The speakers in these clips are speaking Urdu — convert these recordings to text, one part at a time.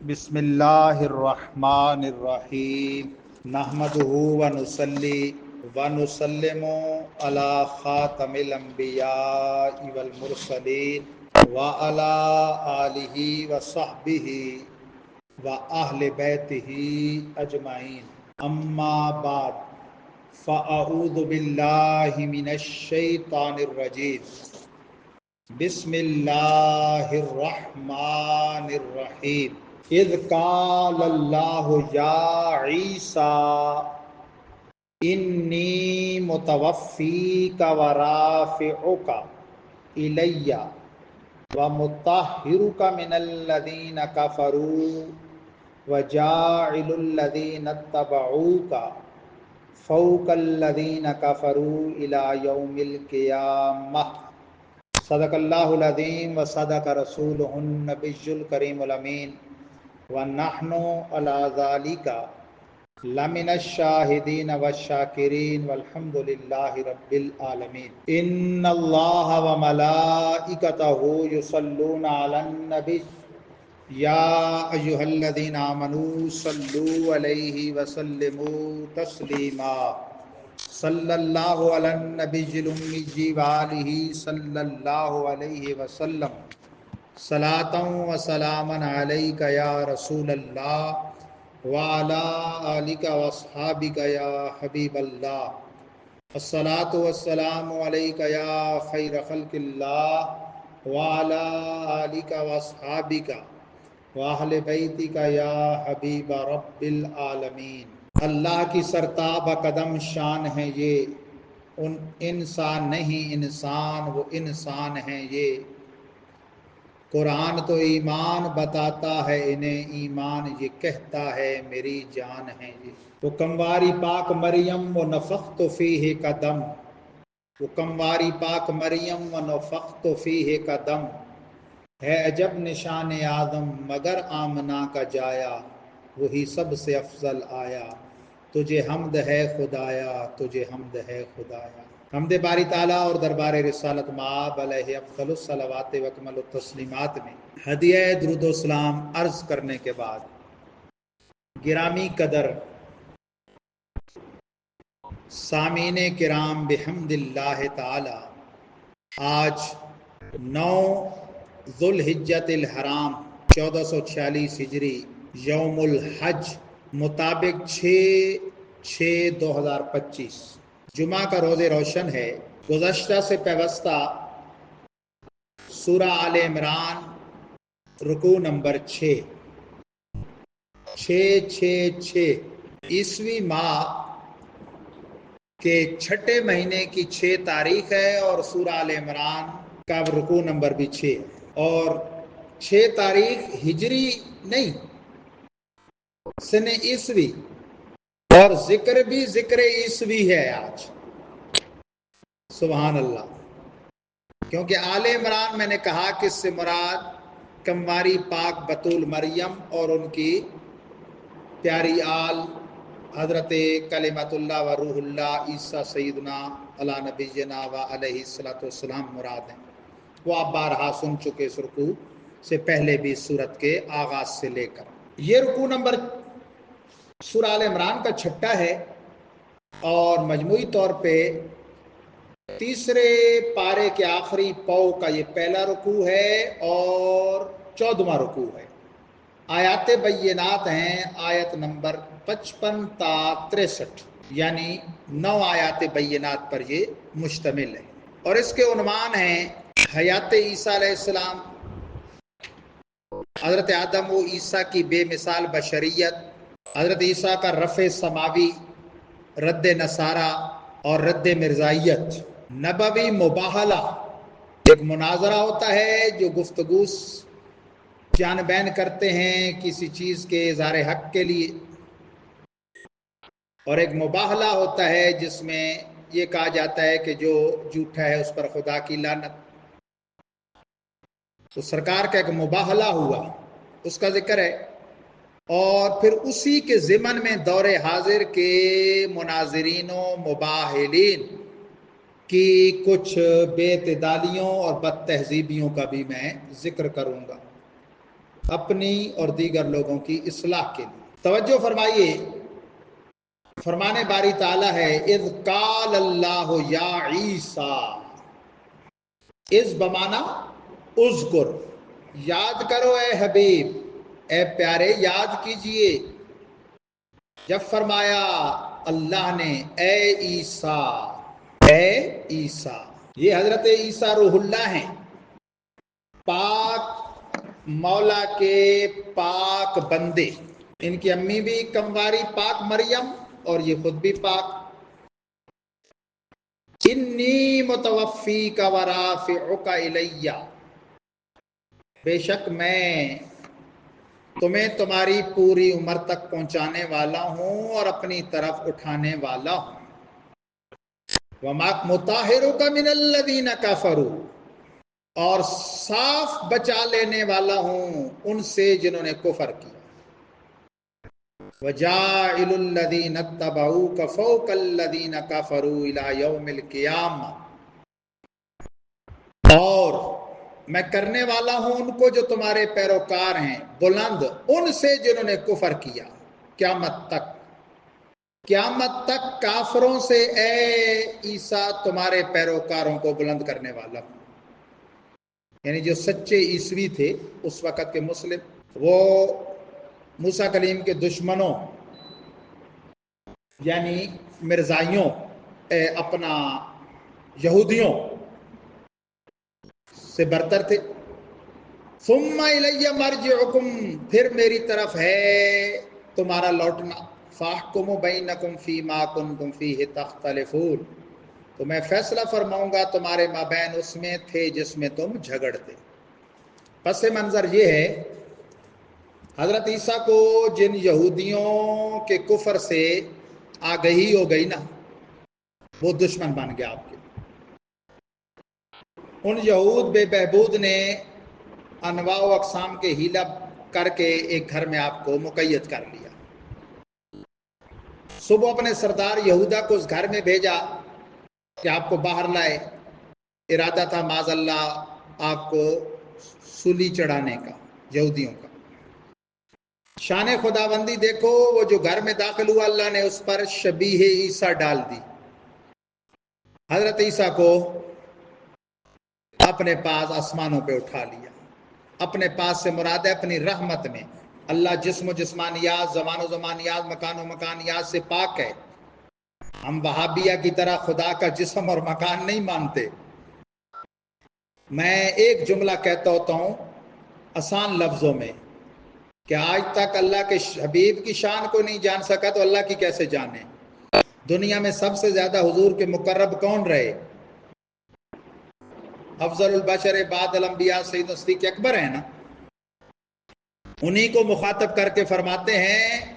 بسم اللہ الرحمن الرحیم نحمدہ ونصلی ونسلم علی خاتم الانبیاء والمرسلین وعلی آلہ وصحبہ وأہل بیتہ اجمعین اما بعد فاعوذ باللہ من الشیطان الرجیم بسم اللہ الرحمن الرحیم اذ قال اللہ یا عیسیٰ انی متوفیک ورافعک الی ومطہرک من الذین کفروا وجاعل الذین اتبعوک فوق الذین کفروا الی یوم القیامہ صدق اللہ العظیم و صدق رسولہ النبی الکریم الامین ونحن علی ذالک لمن الشاہدین والشاکرین والحمد للہ رب العالمین ان اللہ وملائکتہ یصلون علی النبی یا ایہا الذین آمنوا صلوا علیہ وسلموا تسلیما صلی اللہ علی النبی الامی وآلہ صلی اللہ علیہ وسلم صلاۃ و سلاما علیک یا رسول اللہ وعلی آلک واصحابک یا حبیب اللہ الصلاۃ والسلام علیک یا خیر خلق اللہ وعلی آلک واصحابک واہل بیتک یا حبیب رب العالمین۔ اللہ کی سرتاب قدم شان ہے یہ، ان انسان نہیں انسان وہ انسان ہیں یہ، قرآن تو ایمان بتاتا ہے انہیں ایمان یہ کہتا ہے میری جان ہے یہ۔ وہ کمواری پاک مریم و نفخت فیہ کا دم، وہ کمواری پاک مریم و نفخت فیہ کا دم، ہے عجب نشان آدم مگر آمنہ کا جایا، وہی سب سے افضل آیا، تجھے حمد ہے خدایا تجھے حمد ہے خدایا۔ حمد باری تعالیٰ اور دربار رسالت مآب علیہ افضل الصلوات و اکمل التسلیمات میں ہدیہ درود و سلام عرض کرنے کے بعد، گرامی قدر سامعین کرام، بحمد اللہ تعالی آج 9 ذوالحجۃ الحرام 1446 ہجری یوم الحج مطابق 6/6/2025 جمعہ کا روز روشن ہے۔ گزشتہ سے پیوستہ سورہ آل عمران رکوع نمبر 6 عیسوی ماہ کے چھٹے مہینے کی 6 تاریخ ہے اور سورہ آل عمران کا رکوع نمبر بھی 6 ہے، اور 6 تاریخ ہجری نہیں سن عیسوی، اور ذکر بھی ذکر عیسوی ہے آج، سبحان اللہ۔ کیونکہ آل عمران میں نے کہا کہ اس سے مراد کمواری پاک بطول مریم اور ان کی پیاری آل حضرت کلمۃ اللہ و روح اللہ عیسیٰ سیدنا علی نبینا و علیہ الصلوۃ والسلام مراد ہیں۔ وہ آپ بارہا سن چکے اس رکوع سے پہلے بھی سورت کے آغاز سے لے کر۔ یہ رکوع نمبر سورہ آل عمران کا چھٹا ہے اور مجموعی طور پہ تیسرے پارے کے آخری پاؤ کا یہ پہلا رکوع ہے اور 14واں رکوع ہے۔ آیات بینات ہیں آیت نمبر 55 تا 63، یعنی 9 آیات بینات پر یہ مشتمل ہے، اور اس کے عنوان ہیں حیات عیسیٰ علیہ السلام، حضرت آدم و عیسیٰ کی بے مثال بشریت، حضرت عیسیٰ کا رفع سماوی، رد نصارہ اور رد مرزائیت، نبوی مباہلہ، ایک مناظرہ ہوتا ہے جو گفتگو جان بین کرتے ہیں کسی چیز کے اظہار حق کے لیے، اور ایک مباہلہ ہوتا ہے جس میں یہ کہا جاتا ہے کہ جو جھوٹا ہے اس پر خدا کی لعنت۔ تو سرکار کا ایک مباہلہ ہوا، اس کا ذکر ہے، اور پھر اسی کے ضمن میں دور حاضر کے مناظرین و مباہلین کی کچھ بے اعتدالیوں اور بد تہذیبیوں کا بھی میں ذکر کروں گا۔ اپنی اور دیگر لوگوں کی اصلاح کے لیے۔ توجہ فرمائیے، فرمانے باری تعالیٰ ہے اذ قال اللہ یا عیسیٰ، اذ بمانا اذکر، یاد کرو اے حبیب، اے پیارے یاد کیجئے، جب فرمایا اللہ نے اے عیسیٰ، اے عیسیٰ، یہ حضرت عیسیٰ روح اللہ ہیں، پاک مولا کے پاک بندے، ان کی امی بھی کمواری پاک مریم اور یہ خود بھی پاک۔ انی متوفیک ورافعک الیہ، بے شک میں تمہیں تمہاری پوری عمر تک پہنچانے والا ہوں اور اپنی طرف اٹھانے والا ہوں۔ مطہرک من الذین کفروا، اور صاف بچا لینے والا ہوں ان سے جنہوں نے کفر کیا۔ وَجَاعِلُ الَّذِينَ اتَّبَعُوكَ فَوْقَ الَّذِينَ كَفَرُوا إِلَى يَوْمِ الْقِيَامَةِ، اور میں کرنے والا ہوں ان کو جو تمہارے پیروکار ہیں بلند ان سے جنہوں نے کفر کیا، قیامت تک۔ قیامت تک کافروں سے اے عیسیٰ تمہارے پیروکاروں کو بلند کرنے والا ہوں، یعنی جو سچے عیسوی تھے اس وقت کے مسلم، وہ موسیٰ کلیم کے دشمنوں یعنی مرزائیوں، اپنا یہودیوں سے برتر تھے۔ ثم الی مرجعکم، پھر میری طرف ہے تمہارا لوٹنا، فاحکم بینکم فیما کنتم فیہ تختلفون، تو میں فیصلہ فرماؤں گا تمہارے مابین اس میں تھے جس میں تم جھگڑتے۔ پس منظر یہ ہے حضرت عیسیٰ کو جن یہودیوں کے کفر سے آگہی ہو گئی نا، وہ دشمن بن گیا آپ کے۔ ان یہود بے بہبود نے انواع و اقسام کے حیلہ کر کے ایک گھر میں آپ کو مقید کر لیا۔ صبح اپنے سردار یہودا کو اس گھر میں بھیجا کہ آپ کو باہر لائے، ارادہ تھا معاذ اللہ آپ کو سولی چڑھانے کا یہودیوں کا۔ شان خداوندی دیکھو، وہ جو گھر میں داخل ہوا اللہ نے اس پر شبیہ عیسیٰ ڈال دی، حضرت عیسیٰ کو اپنے پاس آسمانوں پہ اٹھا لیا۔ اپنے پاس سے مراد ہے اپنی رحمت میں، اللہ جسم و جسمانیات، زمان و زمانیات، مکان و مکانیات سے پاک ہے۔ ہم وہابیہ کی طرح خدا کا جسم اور مکان نہیں مانتے۔ میں ایک جملہ کہتا ہوتا ہوں آسان لفظوں میں کہ آج تک اللہ کے حبیب کی شان کو نہیں جان سکا تو اللہ کی کیسے جانے۔ دنیا میں سب سے زیادہ حضور کے مقرب کون رہے؟ افضل البشر بعد الانبیاء سید صدیق اکبر ہیں نا، انہی کو مخاطب کر کے فرماتے ہیں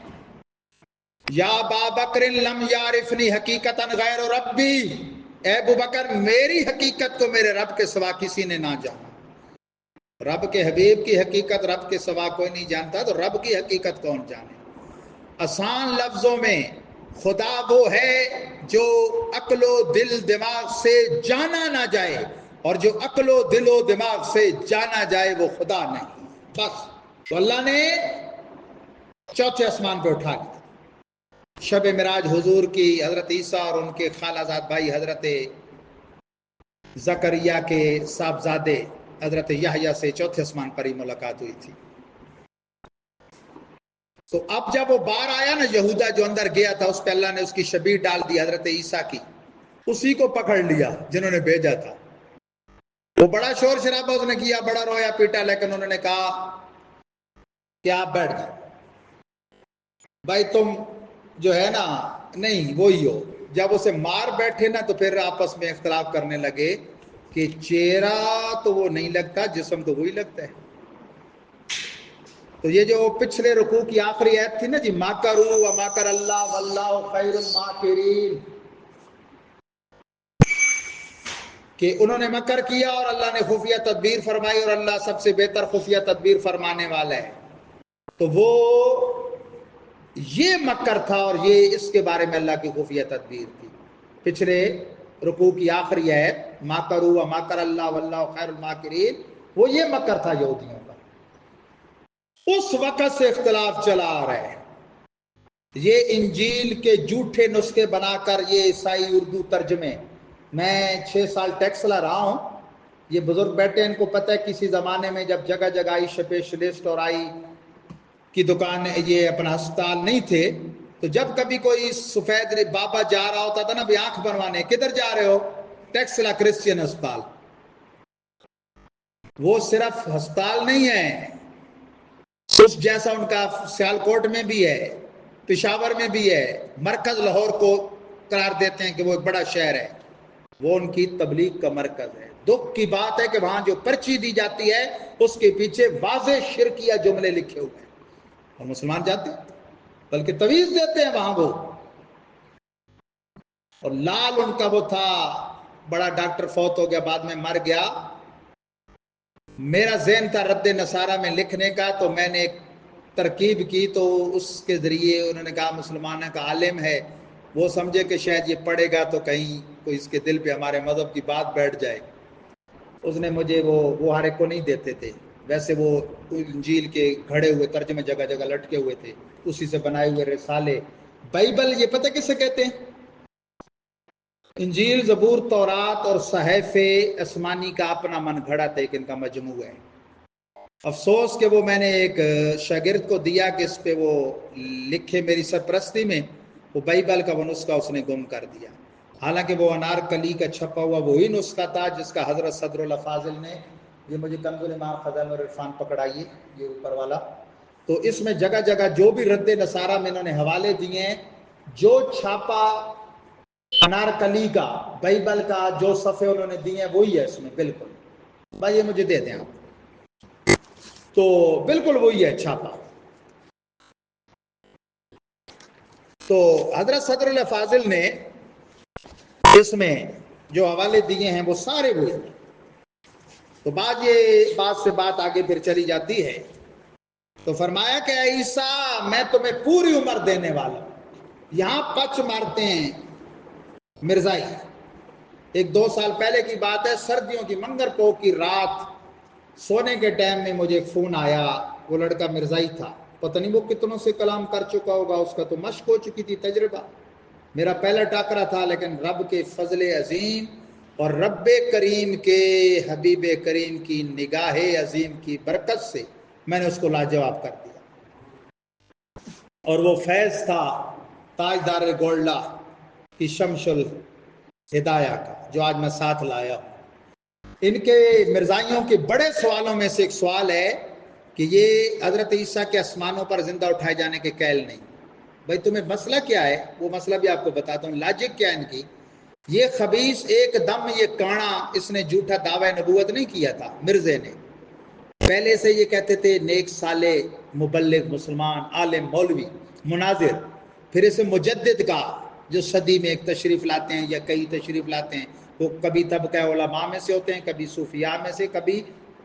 یا ابا بکر لم یعرفنی حقیقتا غیر ربی، اے ابو بکر میری حقیقت کو میرے رب کے سوا کسی نے نہ جانا۔ رب کے حبیب کی حقیقت رب کے سوا کوئی نہیں جانتا تو رب کی حقیقت کون جانے۔ آسان لفظوں میں خدا وہ ہے جو عقل و دل دماغ سے جانا نہ جائے، اور جو عقل و دل و دماغ سے جانا جائے وہ خدا نہیں، بس۔ تو اللہ نے چوتھے آسمان پہ اٹھا لیا۔ شب معراج حضور کی حضرت عیسیٰ اور ان کے خالہ زاد بھائی حضرت زکریا کے صاحبزادے حضرت یحییٰ سے چوتھے آسمان پر ہی ملاقات ہوئی تھی۔ تو اب جب وہ باہر آیا نا، یہودا جو اندر گیا تھا اس پہ اللہ نے اس کی شبیہ ڈال دی حضرت عیسیٰ کی، اسی کو پکڑ لیا جنہوں نے بھیجا تھا۔ وہ بڑا شور شرابہ اس نے کیا، بڑا رویا پیٹا، لیکن انہوں نے کہا کہ آپ بیٹھ جائیں بھائی، تم جو ہے نا نہیں وہی ہو۔ جب اسے مار بیٹھے نا تو پھر آپس میں اختلاف کرنے لگے کہ چہرہ تو وہ نہیں لگتا، جسم تو وہی لگتا ہے۔ تو یہ جو پچھلے رکوع کی آخری آیت تھی نا جی، مَكَرُوا وَمَكَرَ اللَّهُ وَاللَّهُ خَيْرُ الْمَاكِرِينَ، کہ انہوں نے مکر کیا اور اللہ نے خفیہ تدبیر فرمائی اور اللہ سب سے بہتر خفیہ تدبیر فرمانے والا ہے۔ تو وہ یہ مکر تھا اور یہ اس کے بارے میں اللہ کی خفیہ تدبیر تھی۔ پچھلے رکوع کی آخری آیت مَكَرُوا وَمَكَرَ اللَّهُ وَاللَّهُ خَيْرُ الْمَاكِرِينَ، وہ یہ مکر تھا یہودیوں کا۔ اس وقت سے اختلاف چلا آ رہا ہے. یہ انجیل کے جھوٹے نسخے بنا کر یہ عیسائی اردو ترجمے، میں 6 سال ٹیکس لا رہا ہوں. یہ بزرگ بیٹے ان کو پتہ ہے کسی زمانے میں جب جگہ جگہ آئی اسپیشلسٹ اور آئی کی دکان، یہ اپنا ہسپتال نہیں تھے، تو جب کبھی کوئی سفید بابا جا رہا ہوتا تھا نا بھی آنکھ بنوانے، کدھر جا رہے ہو؟ ٹیکسلا کرسچین ہسپتال. وہ صرف ہسپتال نہیں ہے، اس جیسا ان کا سیالکوٹ میں بھی ہے، پشاور میں بھی ہے، مرکز لاہور کو قرار دیتے ہیں کہ وہ ایک بڑا شہر ہے، وہ ان کی تبلیغ کا مرکز ہے. دکھ کی بات ہے کہ وہاں جو پرچی دی جاتی ہے اس کے پیچھے واضح شرکیہ جملے لکھے ہوئے ہیں، اور مسلمان جاتے ہیں بلکہ تویز دیتے ہیں وہاں وہ. اور لال ان کا وہ تھا، بڑا ڈاکٹر فوت ہو گیا، بعد میں مر گیا. میرا ذہن تھا رد نصارہ میں لکھنے کا، تو میں نے ایک ترکیب کی، تو اس کے ذریعے انہوں نے کہا مسلمانوں کا عالم ہے، وہ سمجھے کہ شاید یہ پڑھے گا تو کہیں کوئی اس کے دل پہ ہمارے مذہب کی بات بیٹھ جائے. اس نے مجھے وہ ہر ایک کو نہیں دیتے تھے، ویسے وہ انجیل کے گھڑے ہوئے ترجمے جگہ جگہ لٹکے ہوئے تھے، اسی سے بنائے ہوئے رسالے. بائبل یہ پتہ کسے کہتے ہیں؟ انجیل، زبور، تورات اور صحائف آسمانی کا اپنا من گھڑت ایک ان کا مجموعہ ہے. افسوس کہ وہ میں نے ایک شاگرد کو دیا کہ اس پہ وہ لکھے میری سرپرستی میں، وہ بائبل کا وہ نسخہ اس نے گم کر دیا. حالانکہ وہ انارکلی کا چھپا ہوا وہی نسخہ تھا جس کا حضرت صدر اللہ فاضل نے، یہ مجھے کنز الایمان خزائن العرفان پکڑائیے یہ اوپر والا، تو اس میں جگہ جگہ جو بھی رد نصارہ میں انہوں نے حوالے دیے ہیں، جو چھاپا انارکلی کا بائبل کا جو صفحے انہوں نے دیے ہیں وہی ہے اس میں بالکل. بھائی یہ مجھے دے دیں آپ، تو بالکل وہی ہے چھاپا. تو حضرت صدر اللہ فاضل نے اس میں جو حوالے دیے ہیں وہ سارے وہی ہیں. تو بات سے بات آگے پھر چلی جاتی ہے. تو فرمایا کہ اے عیسیٰ میں تمہیں پوری عمر دینے والا ہوں. یہاں پچ مارتے ہیں مرزائی. ایک 2 سال پہلے کی بات ہے، سردیوں کی منگر پو کی رات سونے کے ٹائم میں مجھے فون آیا. وہ لڑکا مرزائی تھا، پتہ نہیں وہ کتنوں سے کلام کر چکا ہوگا، اس کا تو مشق ہو چکی تھی، تجربہ. میرا پہلا ٹاکرا تھا، لیکن رب کے فضل عظیم اور رب کریم کے حبیب کریم کی نگاہ عظیم کی برکت سے میں نے اس کو لاجواب کر دیا. اور وہ فیض تھا تاجدار گولڈا کی شمس الہدایہ کا، جو آج میں ساتھ لایا ہوں. ان کے مرزائیوں کے بڑے سوالوں میں سے ایک سوال ہے کہ یہ حضرت عیسیٰ کے آسمانوں پر زندہ اٹھائے جانے کے قائل نہیں. بھائی تمہیں مسئلہ کیا ہے؟ وہ مسئلہ بھی آپ کو بتاتا ہوں، لاجک کیا ہے ان کی. یہ خبیث ایک دم یہ کانا، اس نے جھوٹا دعوی نبوت نہیں کیا تھا. مرزے نے پہلے سے یہ کہتے تھے نیک صالح مبلغ مسلمان عالم مولوی مناظر، پھر اسے مجدد کا جو صدی میں ایک تشریف لاتے ہیں یا کئی تشریف لاتے ہیں. وہ کبھی طبقہ علماء میں سے ہوتے ہیں، کبھی صوفیاء میں سے، کبھی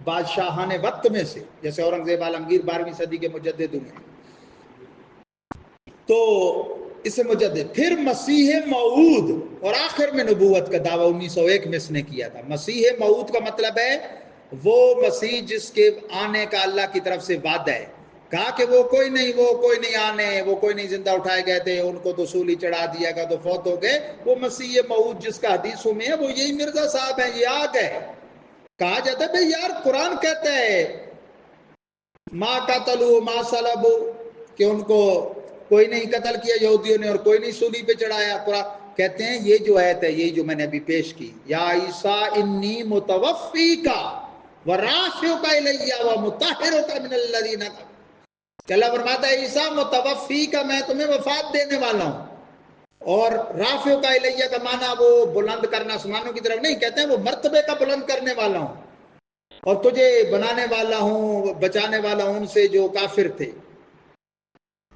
بادشاہان وقت میں سے، جیسے اورنگزیب عالمگیر 12ویں صدی کے مجدد ہوئے. تو اسے مجدد، پھر مسیح موعود، اور آخر میں نبوت کا دعویٰ 1901 میں اس نے کیا تھا. مسیح موعود کا مطلب ہے وہ مسیح جس کے آنے کا اللہ کی طرف سے وعدہ ہے. کہا کہ وہ کوئی نہیں آنے، وہ کوئی نہیں زندہ اٹھائے گئے تھے، ان کو تو سولی چڑھا دیا گیا تو فوت ہو گئے. وہ مسیح موعود جس کا حدیثوں میں ہے وہ یہی مرزا صاحب ہیں، یہ آگ ہے. کہا جاتا ہے بھئی یار قرآن کہتا ہے ما قتلوا ما صلبوا، کہ ان کو کوئی نہیں قتل کیا یہودیوں نے اور کوئی نہیں سولی پہ چڑھایا. قرآن کہتے ہیں یہ جو آیت ہے، یہی جو میں نے ابھی پیش کی، یا عیسیٰ انی متوفیک ورافعک الی ومطہرک من الذین، کہ اللہ فرماتا ہے عیسیٰ متوفیک، میں تمہیں وفات دینے والا ہوں. اور رافعک الی کا معنی وہ بلند کرنا آسمانوں کی طرف نہیں، کہتے ہیں وہ مرتبے کا بلند کرنے والا ہوں، اور تجھے بنانے والا ہوں، بچانے والا ہوں ان سے جو کافر تھے.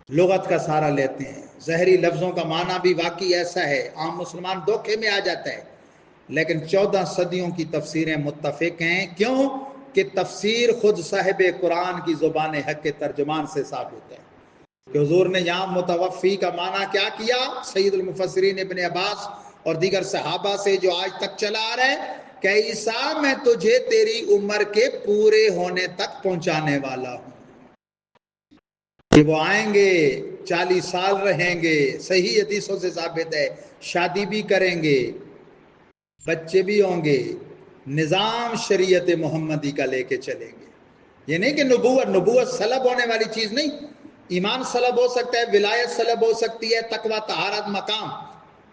لغت کا سہارا لیتے ہیں، ظاہری لفظوں کا معنی بھی واقعی ایسا ہے، عام مسلمان دھوکے میں آ جاتا ہے. لیکن 14 صدیوں کی تفسیریں متفق ہیں. کیوں؟ کہ تفسیر خود صاحب قرآن کی زبان حق کے ترجمان سے ثابت ہے کہ حضور نے یہاں متوفی کا معنی کیا کیا. سید المفسرین ابن عباس اور دیگر صحابہ سے جو آج تک چلا آ رہا ہے کہ عیسیٰ میں تجھے تیری عمر کے پورے ہونے تک پہنچانے والا ہوں. کہ وہ آئیں گے 40 سال رہیں گے، صحیح حدیثوں سے ثابت ہے، شادی بھی کریں گے، بچے بھی ہوں گے، نظام شریعت محمدی کا لے کے چلیں گے۔ یہ نہیں کہ نبوت سلب ہونے والی چیز نہیں، ایمان سلب ہو سکتا ہے، ولایت سلب ہو سکتی ہے، تقوی طہارت مقام،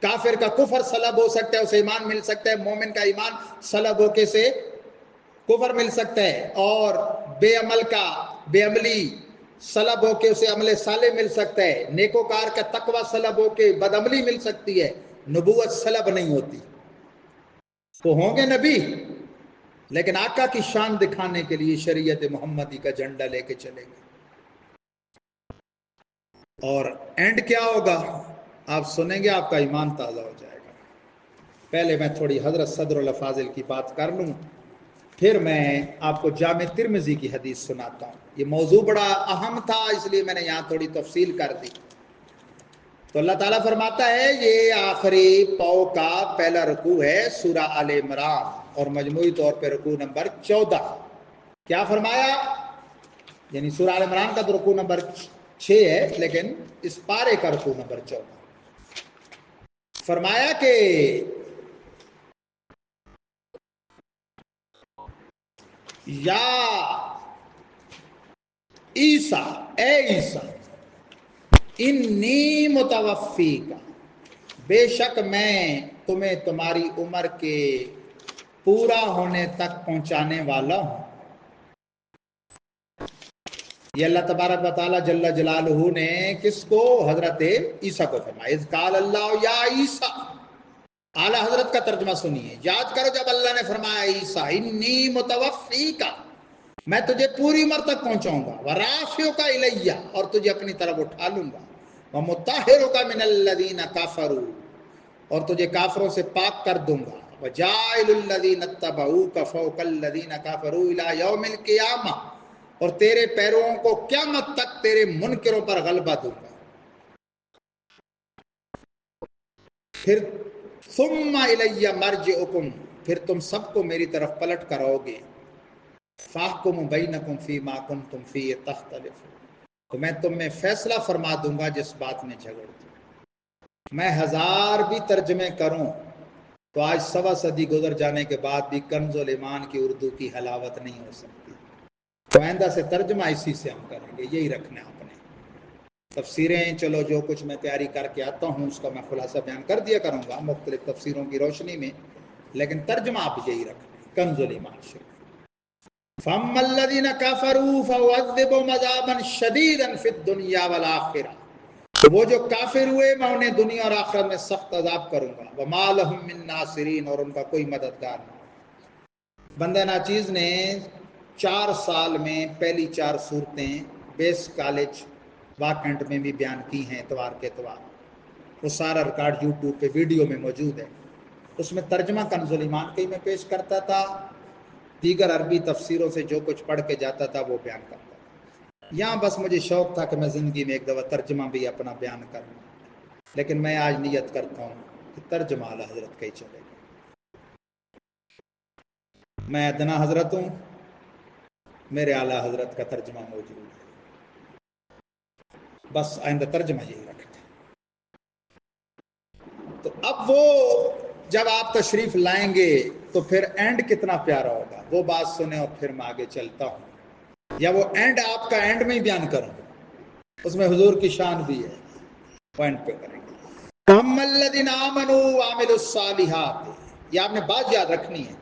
کافر کا کفر سلب ہو سکتا ہے، اسے ایمان مل سکتا ہے، مومن کا ایمان سلب ہو کے سے کفر مل سکتا ہے، اور بے عمل کا بے عملی سلب ہو کے اسے عمل صالح مل سکتا ہے، نیکوکار کا تقوی سلب ہو کے بدعملی مل سکتی ہے، نبوت سلب نہیں ہوتی۔ تو ہوں گے نبی، لیکن آقا کی شان دکھانے کے لیے شریعت محمدی کا جھنڈا لے کے چلیں گے۔ اور اینڈ کیا ہوگا آپ سنیں گے، آپ کا ایمان تازہ ہو جائے گا۔ پہلے میں تھوڑی حضرت صدر الافاضل کی بات کر لوں، پھر میں آپ کو جامع ترمذی کی حدیث سناتا ہوں۔ یہ موضوع بڑا اہم تھا، اس لیے میں نے یہاں تھوڑی تفصیل کر دی۔ تو اللہ تعالیٰ فرماتا ہے، یہ آخری پاؤ کا پہلا رکوع ہے سورہ آل عمران، اور مجموعی طور پہ رکوع نمبر 14۔ کیا فرمایا؟ یعنی سورہ آل عمران کا تو رکوع نمبر 6 ہے، لیکن اس پارے کا رکوع نمبر 14۔ فرمایا کہ یا عیسیٰ، اے عیسیٰ، انی متوفی کا، بے شک میں تمہیں تمہاری عمر کے پورا ہونے تک پہنچانے والا ہوں۔ یہ اللہ تبارک و تعالی جل جلالہ نے کس کو؟ حضرت عیسیٰ کو فرمایا، اذ قال اللہ یا عیسیٰ۔ اعلیٰ حضرت کا ترجمہ سنیے، یاد کرو جب اللہ نے فرمایا عیسیٰ انی متوفی کا، میں تجھے پوری عمر تک پہنچاؤں گا، ورافعک الیہ، اور تجھے اپنی طرف اٹھا لوں گا، ومطہرک من الذین کفروا، اور تجھے کافروں سے پاک کر دوں گا، وجاعل الذین اتبعوک فوق الذین کفروا الی یوم القیامہ، اور تیرے پیرووں کو قیامت تک تیرے منکروں پر غلبہ دوں گا۔ پھر ثم الی مرجعکم، پھر تم سب کو میری طرف پلٹ کر آؤ گے، فاحکم بینکم فیما کنتم فیہ تختلفون، تو میں تم میں فیصلہ فرما دوں گا جس بات میں جھگڑتے۔ میں 1000 بھی ترجمے کروں تو آج 1.25 صدی گزر جانے کے بعد بھی کنز الایمان کی اردو کی حلاوت نہیں ہو سکتی۔ تو آئندہ سے ترجمہ اسی سے ہم کریں گے، یہی رکھنا ہے اپنے تفسیریں، چلو جو کچھ میں تیاری کر کے آتا ہوں اس کا میں خلاصہ بیان کر دیا کروں گا مختلف تفسیروں کی روشنی میں، لیکن ترجمہ آپ یہی رکھنا ہے، کنز الایمان شریف۔ فَأَمَّا الَّذِينَ كَفَرُوا فَأُعَذِّبُهُمْ عَذَابًا شَدِيدًا فِي الدُّنْيَا وَالْآخِرَةِ، وہ جو کافر ہوئے میں انہیں دنیا اور آخرت میں سخت عذاب کروں گا، وَمَا لَهُم مِّن نَاصِرِينَ، اور ان کا کوئی مددگار نہیں۔ بندہ ناچیز نے 4 سال میں پہلی 4 صورتیں بیس کالج واکنٹ میں بھی بیان کی ہیں اتوار کے اتوار، وہ سارا ریکارڈ یوٹیوب پہ ویڈیو میں موجود ہے۔ اس میں ترجمہ کنز الایمان کے ہی میں پیش کرتا تھا، دیگر عربی تفسیروں سے جو کچھ پڑھ کے جاتا تھا وہ بیان کرتا تھا۔ یہاں بس مجھے شوق تھا کہ میں زندگی میں ایک دفعہ ترجمہ بھی اپنا بیان کروں، لیکن میں آج نیت کرتا ہوں کہ ترجمہ اعلیٰ حضرت کا ہی چلے گا۔ میں ادنا حضرت ہوں، میرے اعلیٰ حضرت کا ترجمہ موجود ہے، بس آئندہ ترجمہ یہی رکھتے ہیں۔ تو اب وہ جب آپ تشریف لائیں گے تو پھر اینڈ کتنا پیارا ہوگا، وہ بات سنیں اور پھر میں آگے چلتا ہوں، یا وہ اینڈ آپ کا اینڈ میں ہی بیان کروں، اس میں حضور کی شان بھی ہے، پوائنٹ پہ کریں گے۔ فَأَمَّا الَّذِينَ آمَنُوا وَعَمِلُوا الصَّالِحَاتِ، یہ آپ نے بات یاد رکھنی ہے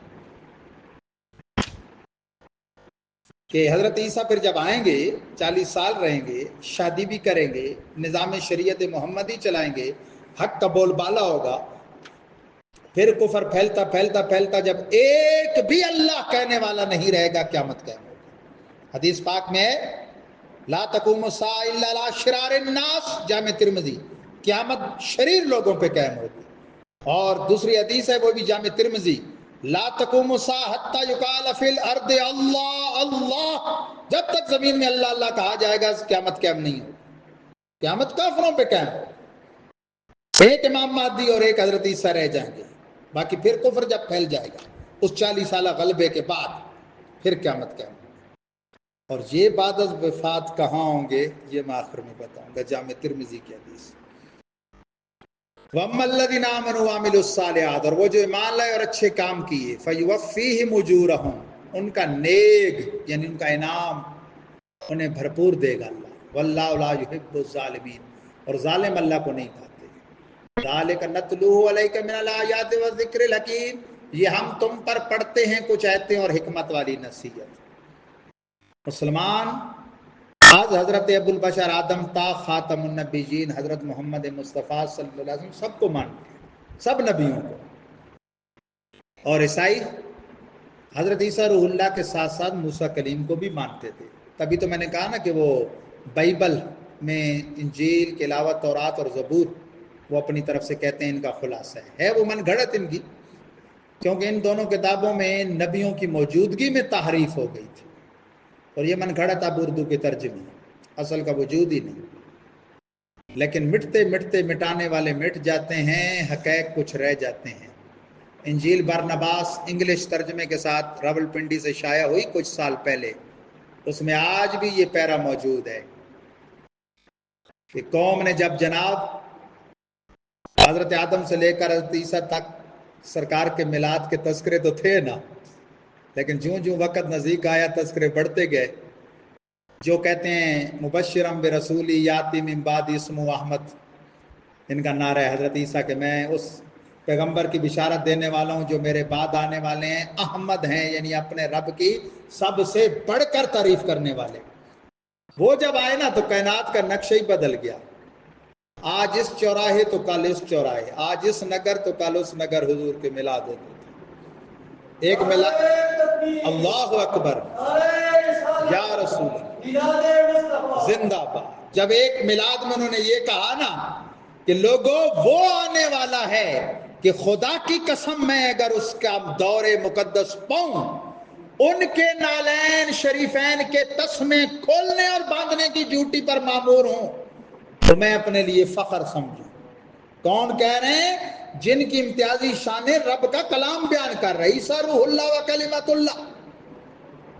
کہ حضرت عیسیٰ پھر جب آئیں گے 40 سال رہیں گے، شادی بھی کریں گے، نظام شریعت محمدی چلائیں گے، حق کا بول بالا ہوگا، پھر کفر پھیلتا پھیلتا پھیلتا جب ایک بھی اللہ کہنے والا نہیں رہے گا، قیامت قائم ہوگی۔ حدیث پاک میں لا تقوم الساعة الا على شرار الناس، جامع ترمذی، قیامت شریر لوگوں پہ قائم ہوگی۔ اور دوسری حدیث ہے وہ بھی جامع ترمذی، لا تقوم الساعة حتى يقال في الارض اللہ اللہ، جب تک زمین میں اللہ اللہ کہا جائے گا قیامت قائم نہیں ہوگی۔ قیامت کافروں پہ قائم ہوگی، ایک امام مہدی اور ایک حضرت عیسیٰ رہ جائیں گے، باقی پھر کفر جب پھیل جائے گا اس 40 سالہ غلبے کے بعد، پھر قیامت قائم ہوگی۔ اور یہ بعد از وفات کہاں ہوں گے یہ میں آخر میں بتاؤں گا، جامع ترمذی کی حدیث۔ وَأَمَّا الَّذِينَ آمَنُوا وَعَمِلُوا الصَّالِحَاتِ، اور وہ جو ایمان لائے اور اچھے کام کیے، فَيُوَفِّيهِمْ أُجُورَهُمْ، ان کا نیک یعنی ان کا انعام انہیں بھرپور دے گا اللہ۔ وَاللَّهُ لَا يُحِبُّ الظَّالِمِينَ، اور ظالم اللہ کو نہیں پاتے۔ ذَلِكَ نَتْلُوهُ عَلَيْكَ مِنَ الْآيَاتِ وَالذِّكْرِ الْحَكِيمِ، یہ ہم تم پر پڑھتے ہیں کچھ آیتیں اور حکمت والی نصیحت۔ مسلمان آج حضرت ابو البشر آدم تا خاتم النبیین حضرت محمد مصطفیٰ صلی اللہ علیہ وسلم سب کو مانتے ہیں، سب نبیوں کو۔ اور عیسائی حضرت عیسیٰ روح اللہ کے ساتھ ساتھ موسیٰ کلیم کو بھی مانتے تھے۔ تبھی تو میں نے کہا نا کہ وہ بائبل میں انجیل کے علاوہ تورات اور زبور وہ اپنی طرف سے کہتے ہیں ان کا خلاصہ ہے وہ من گھڑت ان کی، کیونکہ ان دونوں کتابوں میں نبیوں کی موجودگی میں تحریف ہو گئی تھی، اور یہ من گھڑت اب اردو کے ترجمے اصل کا وجود ہی نہیں۔ لیکن مٹتے مٹتے مٹانے والے مٹ جاتے ہیں، حقائق کچھ رہ جاتے ہیں۔ انجیل برنباس انگلش ترجمے کے ساتھ راولپنڈی سے شائع ہوئی کچھ سال پہلے، اس میں آج بھی یہ پیرا موجود ہے کہ قوم نے جب جناب حضرت آدم سے لے کر حضرت عیسیٰ تک سرکار کے میلاد کے تذکرے تو تھے نا، لیکن جوں جوں وقت نزدیک آیا تذکرے بڑھتے گئے۔ جو کہتے ہیں مبشرم برسولی یاتی من بعد اسمہ احمد، ان کا نعرہ ہے حضرت عیسیٰ کہ میں اس پیغمبر کی بشارت دینے والا ہوں جو میرے بعد آنے والے ہیں، احمد ہیں، یعنی اپنے رب کی سب سے بڑھ کر تعریف کرنے والے۔ وہ جب آئے نا تو کائنات کا نقشہ ہی بدل گیا۔ آج اس چوراہے تو کل اس چوراہے، آج اس نگر تو کل اس نگر حضور کے میلاد ہوتے تھے۔ ایک میلاد، اللہ اکبر یا رسول اللہ زندہ باد۔ جب ایک میلاد میں انہوں نے یہ کہا نا کہ لوگوں وہ آنے والا ہے کہ خدا کی قسم میں اگر اس کا دور مقدس پاؤں، ان کے نالین شریفین کے تسمے کھولنے اور باندھنے کی ڈیوٹی پر مامور ہوں تو میں اپنے لیے فخر سمجھوں۔ کون کہہ رہے ہیں؟ جن کی امتیازی شان رب کا کلام بیان کر رہے، عیسیٰ روح اللہ و کلمۃ اللہ،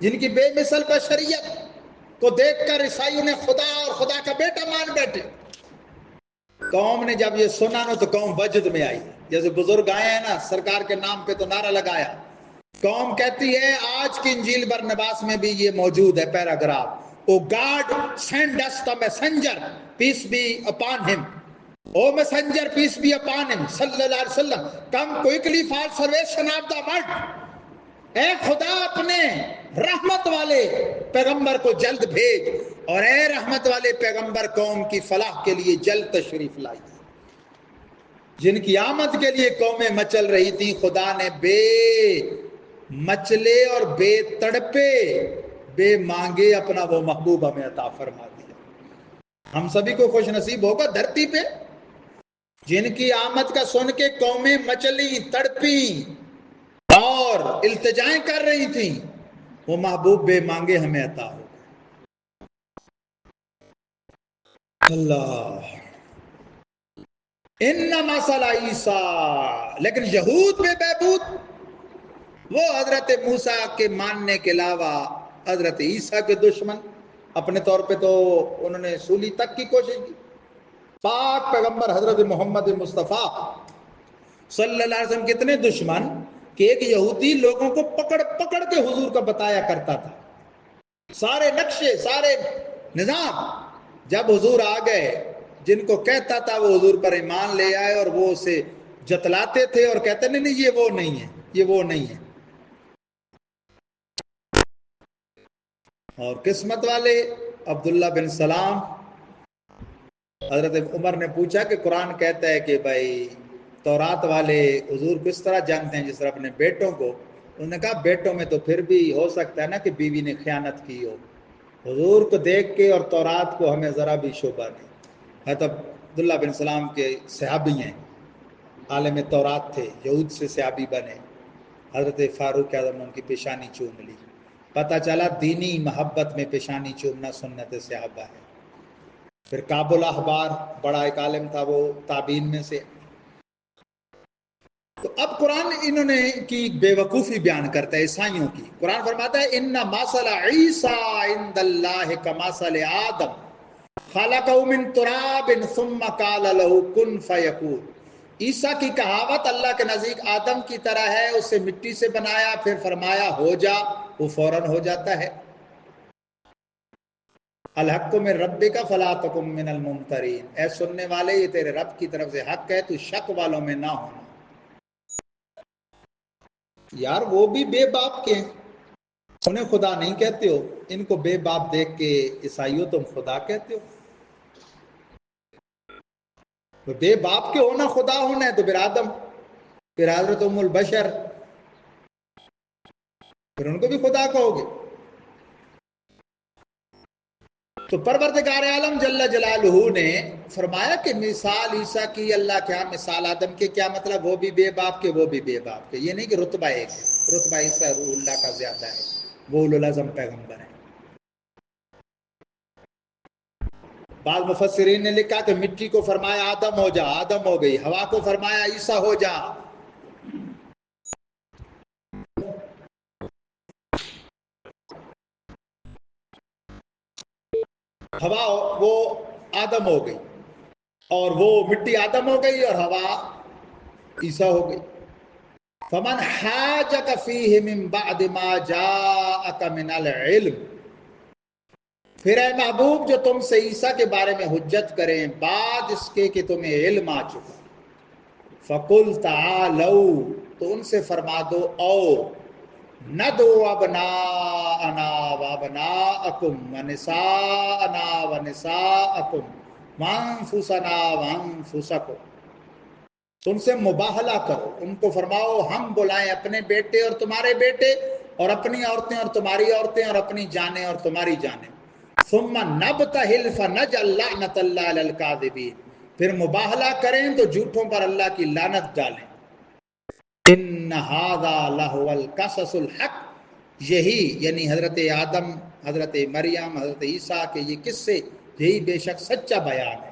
جن کی بے مثل بشریت کو دیکھ کر عیسائی انہیں خدا اور خدا کا بیٹا مان بیٹھے۔ قوم نے جب یہ سنا نا تو قوم وجد میں آئی، جیسے بزرگ آئے ہیں نا سرکار کے نام پہ تو نعرہ لگایا۔ قوم کہتی ہے آج کی انجیل برنباس میں بھی یہ موجود ہے paragraph, O God send us the messenger peace be upon him، O messenger peace be upon him صلی اللہ علیہ وسلم come quickly for salvation of the world، اے خدا اپنے رحمت والے پیغمبر کو جلد بھیج، اور اے رحمت والے پیغمبر قوم کی فلاح کے لیے جلد تشریف لائی۔ جن کی آمد کے لیے قومیں مچل رہی تھی، خدا نے بے مچلے اور بے تڑپے بے مانگے اپنا وہ محبوب ہمیں عطا فرما دیا۔ ہم سبھی کو خوش نصیب ہوگا دھرتی پہ جن کی آمد کا سن کے قومیں مچلی تڑپی اور التجائیں کر رہی تھیں، وہ محبوب بے مانگے ہمیں عطا ہو۔ اللہ انما صلی عیسیٰ، لیکن یہود میں بہبود وہ حضرت موسیٰ کے ماننے کے علاوہ حضرت عیسیٰ کے دشمن، اپنے طور پہ تو انہوں نے سولی تک کی کوشش کی۔ پاک پیغمبر حضرت محمد مصطفیٰ صلی اللہ علیہ وسلم کتنے دشمن کہ ایک یہودی لوگوں کو پکڑ پکڑ کے حضور کا بتایا کرتا تھا، سارے نقشے سارے نظام۔ جب حضور آ گئے جن کو کہتا تھا وہ حضور پر ایمان لے آئے، اور وہ اسے جتلاتے تھے اور کہتے نہیں نہیں یہ وہ نہیں ہے، یہ وہ نہیں ہے۔ اور قسمت والے عبداللہ بن سلام، حضرت عمر نے پوچھا کہ قرآن کہتا ہے کہ بھائی تورات والے حضور کس طرح جانتے ہیں جس طرح اپنے بیٹوں کو، انہوں نے کہا بیٹوں میں تو پھر بھی ہو سکتا ہے نا کہ بیوی نے خیانت کی ہو، حضور کو دیکھ کے اور تورات کو ہمیں ذرا بھی شبہ نہیں۔ حضرت عبداللہ بن سلام کے صحابی ہیں، عالم تورات تھے، یہود سے صحابی بنے، حضرت فاروق اعظم نے ان کی پیشانی چوم لی، پتہ چلا دینی محبت میں پیشانی چومنا سنت صحابہ ہے۔ پھر کعب الاحبار بڑا ایک عالم تھا، وہ تابعین میں سے، تو اب قرآن انہوں نے کی بے وقوفی بیان کرتا ہے عیسائیوں کی. قرآن فرماتا ہے ان مثل عیسیٰ عند اللہ کمثل آدم خلقہ من تراب ثم قال له کن فیکون. عیسیٰ کی کہاوت اللہ کے نزدیک آدم کی طرح ہے، اسے مٹی سے بنایا پھر فرمایا ہو جا، وہ فوراً ہو جاتا ہے. الحق من ربک فلا تکن من الممترین. اے سننے والے یہ تیرے رب کی طرف سے حق ہے، تو شک والوں میں نہ ہونا. یار وہ بھی بے باپ کے ہیں، انہیں خدا نہیں کہتے ہو، ان کو بے باپ دیکھ کے عیسائیوں تم خدا کہتے ہو. تو بے باپ کے ہونا خدا ہونا ہے تو پھر آدم، پھر حضرت ام البشر، پھر ان کو بھی خدا کہو گے. تو پروردگار عالم جل جلالہ نے فرمایا کہ مثال عیسیٰ کی اللہ کیا مثال آدم کے، کیا مطلب وہ بھی بے باپ کے وہ بھی بے باپ کے. یہ نہیں کہ رتبہ ایک ہے، رتبہ عیسیٰ روح اللہ کا زیادہ ہے، وہ اولو العزم پیغمبر ہے. بعض مفسرین نے لکھا کہ مٹی کو فرمایا آدم ہو جا، آدم ہو گئی. ہوا کو فرمایا عیسیٰ ہو جا. ہوا وہ آدم ہو گئی، اور وہ مٹی آدم ہو گئی اور ہوا عیسیٰ ہو گئی. فمن حاجک فیہ من بعد ما جاءک من العلم. پھر اے محبوب جو تم سے عیسیٰ کے بارے میں حجت کریں بعد اس کے کہ تمہیں علم آ چکا، فقل تعالوا، تو ان سے فرما دو او ندعو ابناءنا وابناءکم ونساءنا ونساءکم وانفسنا وانفسکم. تم سے مباہلہ کرو، ان کو فرماؤ ہم بلائیں اپنے بیٹے اور تمہارے بیٹے، اور اپنی عورتیں اور تمہاری عورتیں، اور اپنی جانیں اور تمہاری جانیں. ثم نبتہل فنجعل لعنت اللہ علی الکاذبین. پھر مباہلہ کریں تو جھوٹوں پر اللہ کی لعنت ڈالیں. ان ھذا لہو القصص الحق. یہی یعنی حضرت آدم، حضرت مریم، حضرت عیسیٰ کے یہ قصے، یہی بے شک سچا بیان ہے.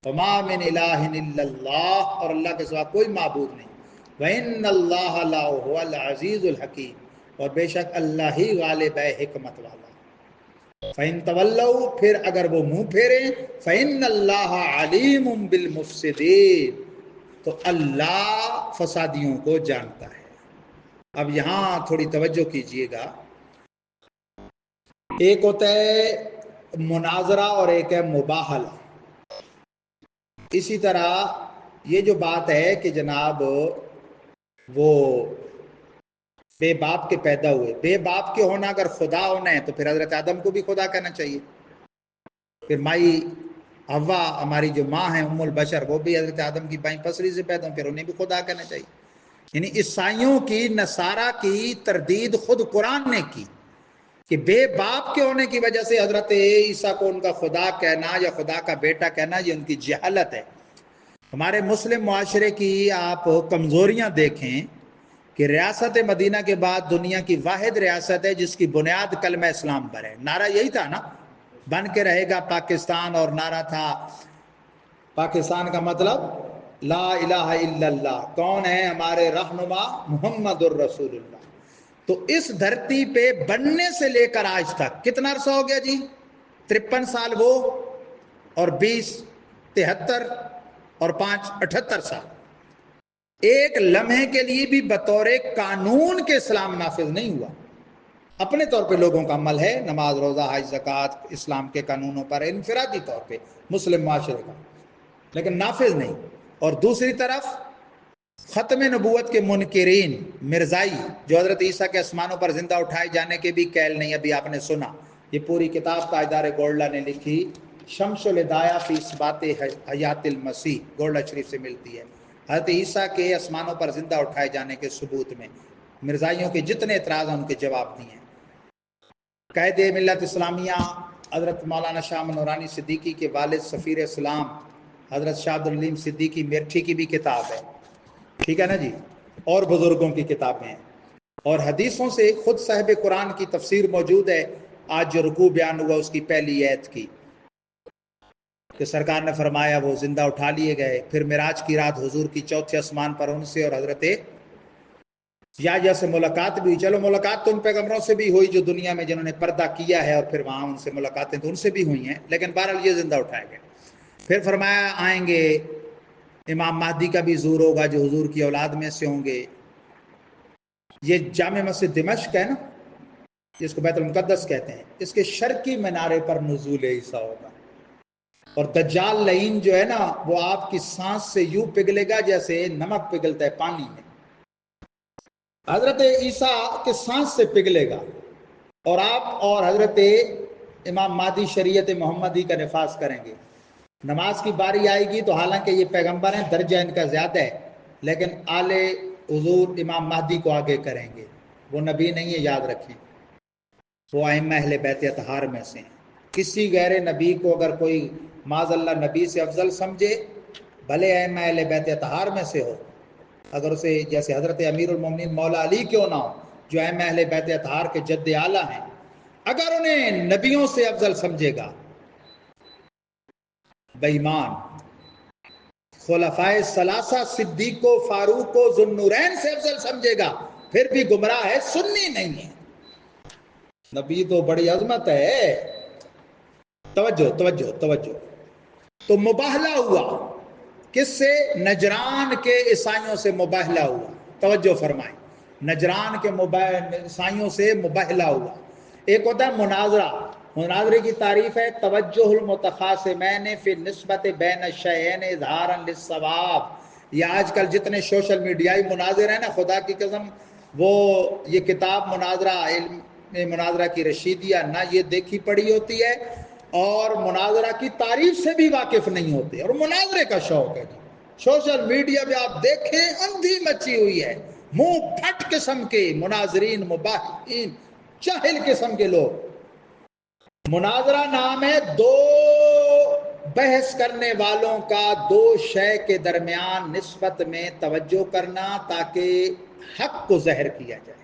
وما من الہ الا اللہ، اور اللہ کے سوا کوئی معبود نہیں. وان اللہ لہو العزیز الحکیم، اور بے شک اللہ ہی غالب ہے حکمت والا. فَإِن تَوَلَّوْا، پھر اگر وہ منہ پھیریں، فَإِنَّ اللَّهَ عَلِيمٌ بِالْمُفْسِدِينَ، تو اللہ فسادیوں کو جانتا ہے. اب یہاں تھوڑی توجہ کیجئے گا. ایک ہوتا ہے مناظرہ اور ایک ہے مباہلہ. اسی طرح یہ جو بات ہے کہ جناب وہ بے باپ کے پیدا ہوئے، بے باپ کے ہونا اگر خدا ہونا ہے تو پھر حضرت آدم کو بھی خدا کہنا چاہیے. پھر مائی حوا ہماری جو ماں ہیں ام البشر، وہ بھی حضرت آدم کی بائیں پسری سے پیدا ہوں، پھر انہیں بھی خدا کہنا چاہیے. یعنی عیسائیوں کی، نصارہ کی تردید خود قرآن نے کی کہ بے باپ کے ہونے کی وجہ سے حضرت عیسیٰ کو ان کا خدا کہنا یا خدا کا بیٹا کہنا یہ ان کی جہالت ہے. ہمارے مسلم معاشرے کی آپ کمزوریاں دیکھیں کہ ریاست مدینہ کے بعد دنیا کی واحد ریاست ہے جس کی بنیاد کلمہ اسلام پر ہے. نعرہ یہی تھا نا، بن کے رہے گا پاکستان، اور نعرہ تھا پاکستان کا مطلب لا الہ الا اللہ. کون ہے ہمارے رہنما؟ محمد الرسول اللہ. تو اس دھرتی پہ بننے سے لے کر آج تک کتنا عرصہ ہو گیا جی؟ 53 سال وہ، اور 20 73 اور 5 78 سال. ایک لمحے کے لیے بھی بطور قانون کے اسلام نافذ نہیں ہوا. اپنے طور پہ لوگوں کا عمل ہے، نماز، روزہ، حج، زکوٰۃ، اسلام کے قانونوں پر انفرادی طور پہ مسلم معاشرے کا، لیکن نافذ نہیں. اور دوسری طرف ختم نبوت کے منکرین، مرزائی، جو حضرت عیسیٰ کے آسمانوں پر زندہ اٹھائے جانے کے بھی قائل نہیں. ابھی آپ نے سنا یہ پوری کتاب تاجدار گولڈا نے لکھی، شمس الہدایہ فی اثبات حیات المسیح، گولڈا شریف سے ملتی ہے. حضرت عیسیٰ کے آسمانوں پر زندہ اٹھائے جانے کے ثبوت میں مرزائیوں کے جتنے اعتراض ہیں ان کے جواب دیے ہیں. قائد ملت اسلامیہ حضرت مولانا شاہ نورانی صدیقی کے والد سفیر اسلام حضرت شاہ عبدالعلیم صدیقی میرٹھی کی بھی کتاب ہے، ٹھیک ہے نا جی، اور بزرگوں کی کتابیں ہیں. اور حدیثوں سے خود صاحب قرآن کی تفسیر موجود ہے. آج جو رکوع بیان ہوا اس کی پہلی آیت کی کہ سرکار نے فرمایا وہ زندہ اٹھا لیے گئے. پھر معراج کی رات حضور کی چوتھے آسمان پر ان سے اور حضرت یا سے ملاقات بھی ہوئی. چلو ملاقات تو ان پیغمبروں سے بھی ہوئی جو دنیا میں جنہوں نے پردہ کیا ہے، اور پھر وہاں ان سے ملاقاتیں تو ان سے بھی ہوئی ہیں، لیکن بہرحال یہ زندہ اٹھائے گئے. پھر فرمایا آئیں گے امام مہدی کا بھی ظہور ہوگا جو حضور کی اولاد میں سے ہوں گے. یہ جامع مسجد دمشق ہے نا، جس کو بیت المقدس کہتے ہیں، اس کے شرقی مینارے پر نزول عیسیٰ ہوگا. اور دجال لعین جو ہے نا وہ آپ کی سانس سے یوں پگھلے گا جیسے نمک پگھلتا ہے پانی میں. حضرت عیسیٰ کے سانس سے پگھلے گا اور آپ اور حضرت امام مہدی شریعت محمدی کا نفاذ کریں گے. نماز کی باری آئے گی تو حالانکہ یہ پیغمبر ہیں، درجہ ان کا زیادہ ہے، لیکن آل حضور امام مہدی کو آگے کریں گے. وہ نبی نہیں ہے، یاد رکھیں، وہ ائمہ اہل بیت اطہار میں سے ہیں. کسی غیر نبی کو اگر کوئی معاذ اللہ نبی سے افضل سمجھے، بھلے ائمہ اہل بیت اطہار میں سے ہو، اگر اسے جیسے حضرت امیر المومنین مولا علی کیوں نہ ہو جو ائمہ اہل بیت اطہار کے جد اعلیٰ ہیں، اگر انہیں نبیوں سے افضل سمجھے گا، بے ایمان. خلفائے ثلاثہ صدیق و فاروق و ذو النورین سے افضل سمجھے گا، پھر بھی گمراہ ہے، سنی نہیں ہے. نبی تو بڑی عظمت ہے. توجہ توجہ توجہ. تو مباہلہ ہوا کس سے؟ نجران کے عیسائیوں سے مباہلہ ہوا. توجہ فرمائیں، نجران کے عیسائیوں سے مباہلہ ہوا. ایک ہوتا ہے مناظرہ. مناظرے کی تعریف ہے توجہ المتخاصمین فی نسبت بین الشیئین اظہارا للصواب. یہ آج کل جتنے سوشل میڈیائی مناظر ہیں نا، خدا کی قسم وہ یہ کتاب مناظرہ، علم مناظرہ کی رشیدیہ نہ یہ دیکھی پڑھی ہوتی ہے، اور مناظرہ کی تعریف سے بھی واقف نہیں ہوتے، اور مناظرے کا شوق ہے. سوشل میڈیا پہ آپ دیکھیں اندھی مچی ہوئی ہے، منہ پھٹ قسم کے مناظرین، مباحثین، جاہل قسم کے لوگ. مناظرہ نام ہے دو بحث کرنے والوں کا دو شے کے درمیان نسبت میں توجہ کرنا تاکہ حق کو ظاہر کیا جائے.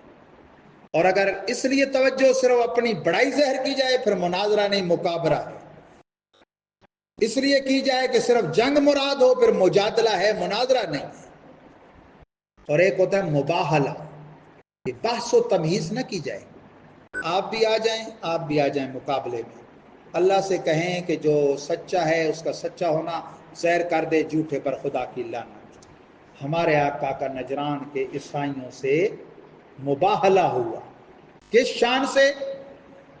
اور اگر اس لیے توجہ صرف اپنی بڑائی ظاہر کی جائے پھر مناظرہ نہیں، مقابلہ ہے. اس لیے کی جائے کہ صرف جنگ مراد ہو پھر مجادلہ ہے، مناظرہ نہیں. اور ایک ہوتا ہے مباہلہ، کہ بحث و تمیز نہ کی جائے، آپ بھی آ جائیں آپ بھی آ جائیں مقابلے میں. اللہ سے کہیں کہ جو سچا ہے اس کا سچا ہونا ظاہر کر دے، جھوٹے پر خدا کی لعنت. ہمارے آقا کا نجران کے عیسائیوں سے مباہلہ ہوا. کس شان سے؟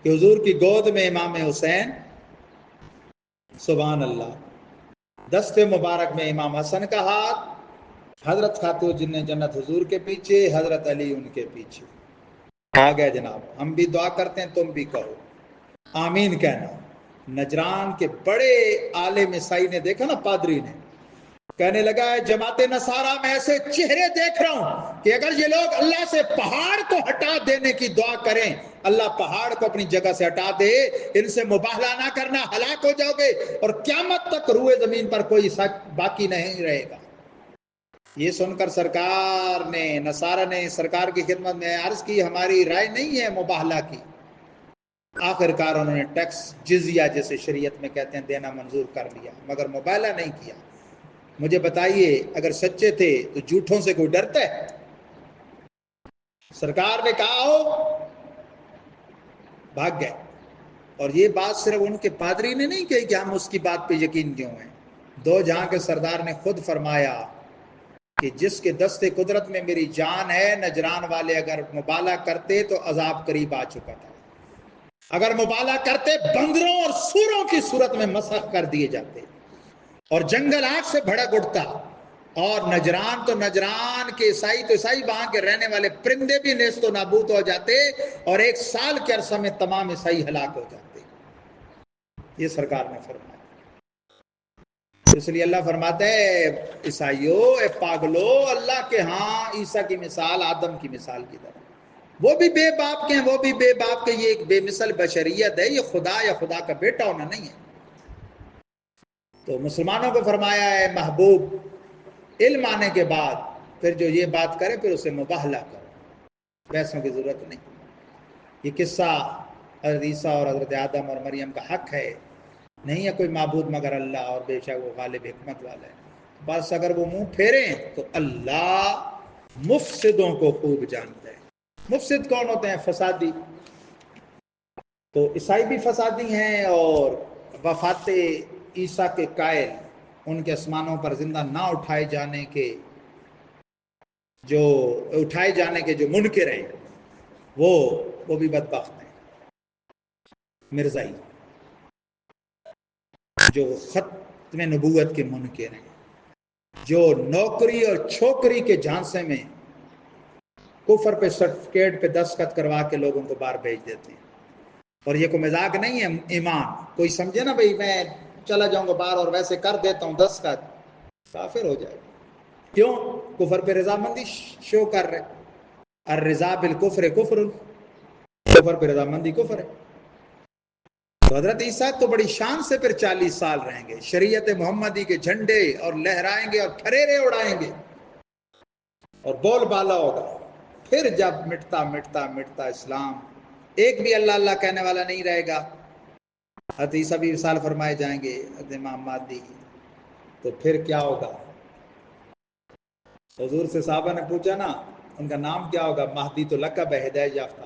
کہ حضور کی گود میں امام حسین، سبحان اللہ، دست مبارک میں امام حسن کا ہاتھ، حضرت خاتون جن جنت حضور کے پیچھے، حضرت علی ان کے پیچھے. آ گئے جناب. ہم بھی دعا کرتے ہیں، تم بھی کہو آمین کہنا. نجران کے بڑے عالم عیسائی نے دیکھا نا، پادری نے کہنے لگا ہے جماعت نصارہ میں ایسے چہرے دیکھ رہا ہوں کہ اگر یہ لوگ اللہ سے پہاڑ کو ہٹا دینے کی دعا کریں، اللہ پہاڑ کو اپنی جگہ سے ہٹا دے. ان سے مباہلہ نہ کرنا، ہلاک ہو جاؤ گے، اور قیامت تک روئے زمین پر کوئی سچ باقی نہیں رہے گا. یہ سن کر سرکار نے، نصارہ نے سرکار کی خدمت میں عرض کی ہماری رائے نہیں ہے مباہلہ کی. آخر کار انہوں نے ٹیکس، جزیہ جیسے شریعت میں کہتے ہیں، دینا منظور کر لیا، مگر مباہلہ نہیں کیا. مجھے بتائیے اگر سچے تھے تو جھوٹوں سے کوئی ڈرتا ہے؟ سرکار نے کہا ہو، بھاگ گئے. اور یہ بات صرف ان کے پادری نے نہیں کہی کہ ہم اس کی بات پہ یقین کیوں ہیں. دو جہاں کے سردار نے خود فرمایا کہ جس کے دست قدرت میں میری جان ہے، نجران والے اگر مبالغہ کرتے تو عذاب قریب آ چکا تھا. اگر مبالغہ کرتے بندروں اور سوروں کی صورت میں مسخ کر دیے جاتے، اور جنگل آگ سے بھڑک اٹھتا. اور نجران تو نجران کے عیسائی تو عیسائی، وہاں کے رہنے والے پرندے بھی نیست و نابود ہو جاتے، اور 1 سال کے عرصہ میں تمام عیسائی ہلاک ہو جاتے. یہ سرکار نے فرمایا. اس لیے اللہ فرماتا ہے عیسائیوں، اے پاگلو، اللہ کے ہاں عیسیٰ کی مثال آدم کی مثال کی طرح. وہ بھی بے باپ کے ہیں، وہ بھی بے باپ کے. یہ ایک بے مثل بشریت ہے، یہ خدا یا خدا کا بیٹا ہونا نہیں ہے. تو مسلمانوں کو فرمایا ہے محبوب علم آنے کے بعد پھر جو یہ بات کرے پھر اسے مباہلہ کرو، بحثوں کی ضرورت نہیں. یہ قصہ حضرت عیسیٰ اور حضرت آدم اور مریم کا حق ہے. نہیں ہے کوئی معبود مگر اللہ اور بے شک وہ غالب حکمت والا ہے. بس اگر وہ منہ پھیریں تو اللہ مفسدوں کو خوب جانتا ہے. مفسد کون ہوتے ہیں؟ فسادی. تو عیسائی بھی فسادی ہیں، اور وفات عیسیٰ کے قائل، ان کے آسمانوں پر زندہ نہ اٹھائے جانے کے جو منکر ہیں وہ بھی بدبخت ہیں. مرزائی جو ختم نبوت کے منکر ہیں، جو نوکری اور چھوکری کے جھانسے میں کفر پہ سرٹیفکیٹ پہ دستخط کروا کے لوگوں کو باہر بھیج دیتے ہیں. اور یہ کوئی مذاق نہیں ہے. ایمان کوئی سمجھے نا بھائی میں چلا جاؤں گا باہر اور ویسے کر دیتا ہوں دستخط، کافر ہو جائے گا. کیوں؟ کفر پہ رضامندی شو کر رہے. الرضا بالکفر کفر، کفر پہ رضامندی کفر ہے. تو حضرت عیسیٰ تو بڑی شان سے پھر 40 سال رہیں گے، شریعت محمدی کے جھنڈے اور لہرائیں گے اور پھریرے اڑائیں گے اور بول بالا ہوگا. پھر جب مٹتا اسلام، ایک بھی اللہ اللہ کہنے والا نہیں رہے گا. حضرت عیسیٰ بھی وصال فرمائے جائیں گے، حضرت امام مہدی. تو پھر کیا ہوگا؟ حضور سے صحابہ نے پوچھا نا ان کا نام کیا ہوگا؟ مہدی تو لقب ہے، ہدایت یافتہ.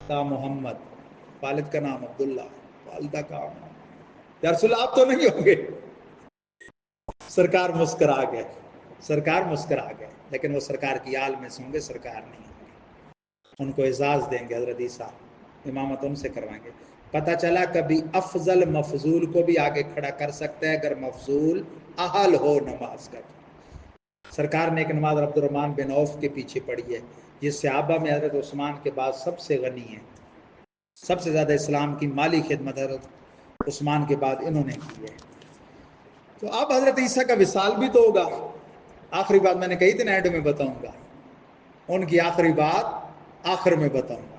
کا محمد، والد کا نام عبداللہ، والدہ کا محمد. یا رسول آپ تو نہیں ہوں گے؟ سرکار مسکرا گئے، لیکن وہ سرکار کی آل میں سے ہوں گے، سرکار نہیں ہوں گے. ان کو اعزاز دیں گے حضرت عیسیٰ، امامت ان سے کروائیں گے. پتہ چلا کبھی افضل مفضول کو بھی آگے کھڑا کر سکتا ہے اگر مفضول اہل ہو نماز کا. سرکار نے ایک نماز عبد الرحمن بن عوف کے پیچھے پڑھی ہے، جس صحابہ میں حضرت عثمان کے بعد سب سے غنی ہے. سب سے زیادہ اسلام کی مالی خدمت حضرت عثمان کے بعد انہوں نے کی ہے. تو اب حضرت عیسیٰ کا وصال بھی تو ہوگا. آخری بات میں نے کہی تھی نا اینڈ میں بتاؤں گا، ان کی آخری بات آخر میں بتاؤں گا.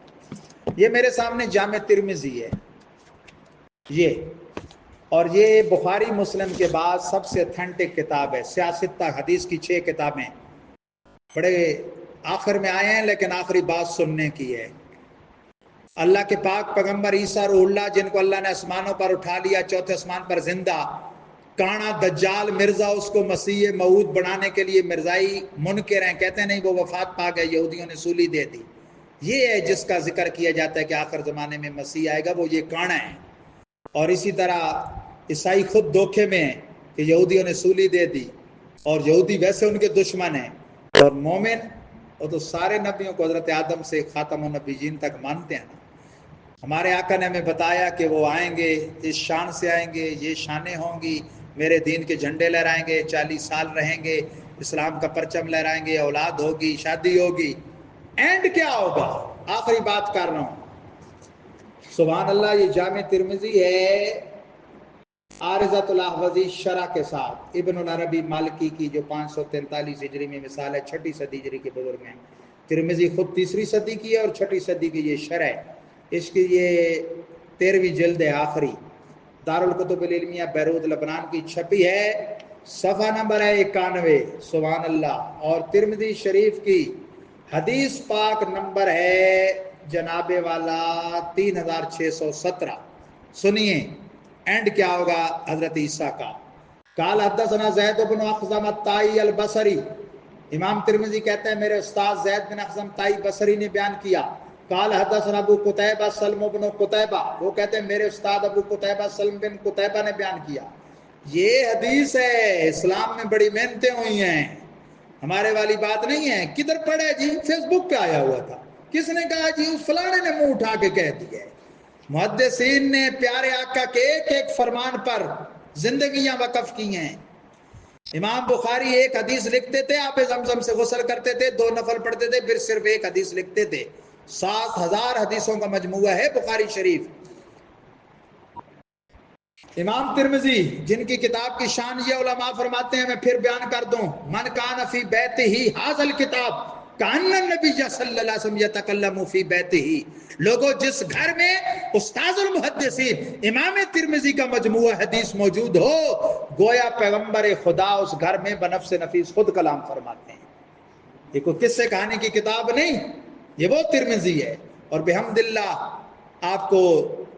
یہ میرے سامنے جامع ترمذی ہے یہ، اور یہ بخاری مسلم کے بعد سب سے اتھینٹک کتاب ہے. سیاست حدیث کی 6 کتابیں بڑے آخر میں آئے ہیں، لیکن آخری بات سننے کی ہے. اللہ کے پاک پیغمبر عیسیٰ روح اللہ، جن کو اللہ نے آسمانوں پر اٹھا لیا، چوتھے آسمان پر زندہ. کانا دجال مرزا اس کو مسیح موعود بنانے کے لیے مرزائی منکر ہیں، کہتے ہیں نہیں وہ وفات پا گئے، یہودیوں نے سولی دے دی. یہ ہے جس کا ذکر کیا جاتا ہے کہ آخر زمانے میں مسیح آئے گا، وہ یہ کانا ہے. اور اسی طرح عیسائی خود دھوکے میں ہیں کہ یہودیوں نے سولی دے دی، اور یہودی ویسے ان کے دشمن ہیں. اور مومن وہ تو سارے نبیوں کو حضرت آدم سے خاتم النبیین تک مانتے ہیں. ہمارے آقا نے ہمیں بتایا کہ وہ آئیں گے، اس شان سے آئیں گے، یہ شانیں ہوں گی، میرے دین کے جھنڈے لہرائیں گے، 40 سال رہیں گے، اسلام کا پرچم لہرائیں گے، اولاد ہوگی، شادی ہوگی. اینڈ کیا ہوگا؟ آخری بات کر رہا ہوں. سبحان اللہ. یہ جامع ترمذی ہے عارضۃ الاحوذی شرح کے ساتھ، ابن العربی مالکی کی جو 543 ہجری میں مثال ہے، 6 صدی ہجری کے بزرگ ہیں. ترمذی خود 3 صدی کی ہے اور 6 صدی کی یہ شرح ہے. اس کی یہ 13ویں جلد ہے آخری، دارالکتب العلمیہ بیروت لبنان کی چھپی ہے. صفحہ نمبر ہے 91. سبحان اللہ. اور ترمذی شریف کی حدیث پاک نمبر ہے جناب والا 3617. سنیے اینڈ کیا ہوگا حضرت عیسیٰ کا. قال حدثنا زید بن اخزم الطائی البصری. امام ترمذی کہتے ہیں میرے استاد زید بن اخزم طائی بصری نے بیان کیا. قال حدثنا ابو قتیبہ سلم بن قتیبہ، وہ کہتے ہیں میرے استاد ابو قتیبہ سلم بن قتیبہ نے بیان کیا. یہ حدیث ہے. اسلام میں بڑی محنتیں ہوئی ہیں، ہمارے والی بات نہیں ہے. کدھر پڑھے جی؟ فیس بک پہ آیا ہوا تھا. کس نے کہا جی؟ اس فلانے نے منہ اٹھا کے کہہ دیا ہے. محدثین نے پیارے آقا کے ایک ایک فرمان پر زندگیاں وقف کی ہیں. امام بخاری ایک حدیث لکھتے تھے، آپ زمزم سے غسل کرتے تھے، 2 نفل پڑھتے تھے، پھر صرف ایک حدیث لکھتے تھے. 7000 حدیثوں کا مجموعہ ہے بخاری شریف. امام ترمذی جن کی کتاب کی شان یہ علماء فرماتے ہیں، میں پھر بیان کر دوں، من کان فی بیتہ ھذا الکتاب کان النبی صلی اللہ علیہ وسلم یتکلم فی بیتہ. لوگوں جس گھر میں استاذ المحدثین امام ترمذی کا مجموعہ حدیث موجود ہو، گویا پیغمبر خدا اس گھر میں بنفس نفیس خود کلام فرماتے ہیں. یہ کوئی قصے کہانی کی کتاب نہیں، یہ وہ ترمذی ہے. اور بحمد اللہ آپ کو